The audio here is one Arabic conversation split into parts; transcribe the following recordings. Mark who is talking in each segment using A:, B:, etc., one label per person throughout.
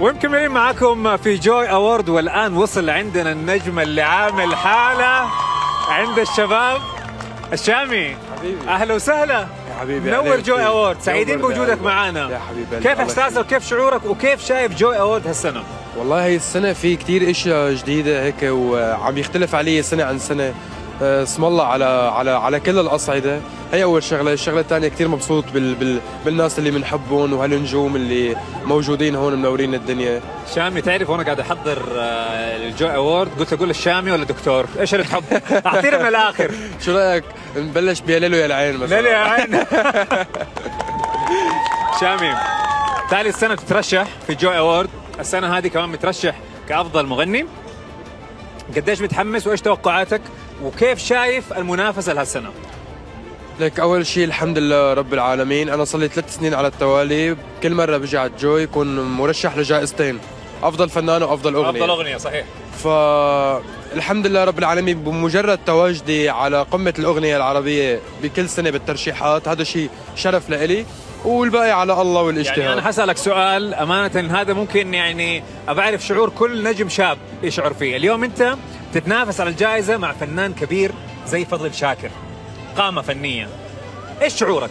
A: ومكملين معاكم في جوي أوورد، والآن وصل عندنا النجم اللي عامل حالة عند الشباب، الشامي.
B: حبيبي
A: أهلا وسهلا
B: يا حبيبي،
A: منور جوي أوورد، سعيدين بوجودك معنا.
B: يا حبيبي،
A: كيف إحساسك وكيف شعورك وكيف شايف جوي أوورد هالسنة؟
B: والله هي السنة في كتير اشياء جديدة هيك وعم يختلف علي سنة عن سنة. اسم الله على كل الأصعدة. هي أول شغلة. الشغلة الثانية كتير مبسوط بالناس اللي بنحبهم وهالنجوم اللي موجودين هون منورين الدنيا.
A: شامي، تعرف وانا قاعد احضر الجوي أوورد قلت اقول الشامي ولا دكتور؟ ايش اللي تحب؟ اعطينا من الاخر.
B: شو رأيك نبلش بيا ليلو يا العين مثلا؟
A: ليلو يا عين. شامي، تالي السنة تترشح في جوي أوورد، السنة هذه كمان مترشح كأفضل مغني. قديش متحمس وايش توقعاتك وكيف شايف المنافسة لهالسنة؟
B: لك أول شيء الحمد لله رب العالمين، أنا صار لي 3 سنين على التوالي كل مرة بجي على جوي يكون مرشح لجائزتين، أفضل فنان وأفضل أغنية.
A: أفضل أغنية، صحيح.
B: فالحمد لله رب العالمين بمجرد تواجدي على قمة الأغنية العربية بكل سنة بالترشيحات، هذا شيء شرف لإلي، والباقي على الله والاجتهاد.
A: يعني أنا حسألك سؤال أمانة، هذا ممكن يعني أبعرف شعور كل نجم شاب يشعر فيه. اليوم أنت تتنافس على الجائزة مع فنان كبير زي فضل شاكر، قامة فنية، إيش شعورك؟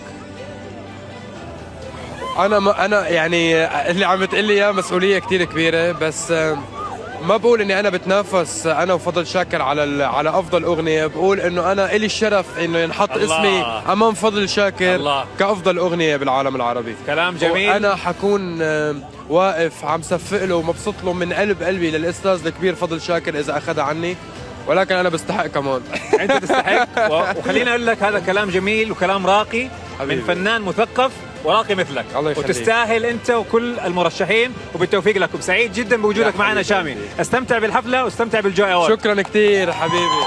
B: أنا يعني اللي عم تقول لي إياه مسؤولية كتير كبيرة، بس ما بقول اني انا بتنافس انا وفضل شاكر على افضل اغنيه، بقول انه انا الي الشرف انه ينحط اسمي امام فضل شاكر كافضل اغنيه بالعالم العربي.
A: كلام جميل.
B: انا حكون واقف عم صفق له ومبسوط له من قلب قلبي للاستاذ الكبير فضل شاكر اذا اخذها عني، ولكن انا بستحق كمان.
A: انت تستحق. وخليني اقول لك هذا كلام جميل وكلام راقي
B: حبيبي.
A: من فنان مثقف وراقي مثلك.
B: الله يخليك.
A: وتستاهل انت وكل المرشحين، وبالتوفيق لكم. سعيد جدا بوجودك معنا شامي، استمتع بالحفله واستمتع بالجوي أوورد.
B: شكرا كثير حبيبي.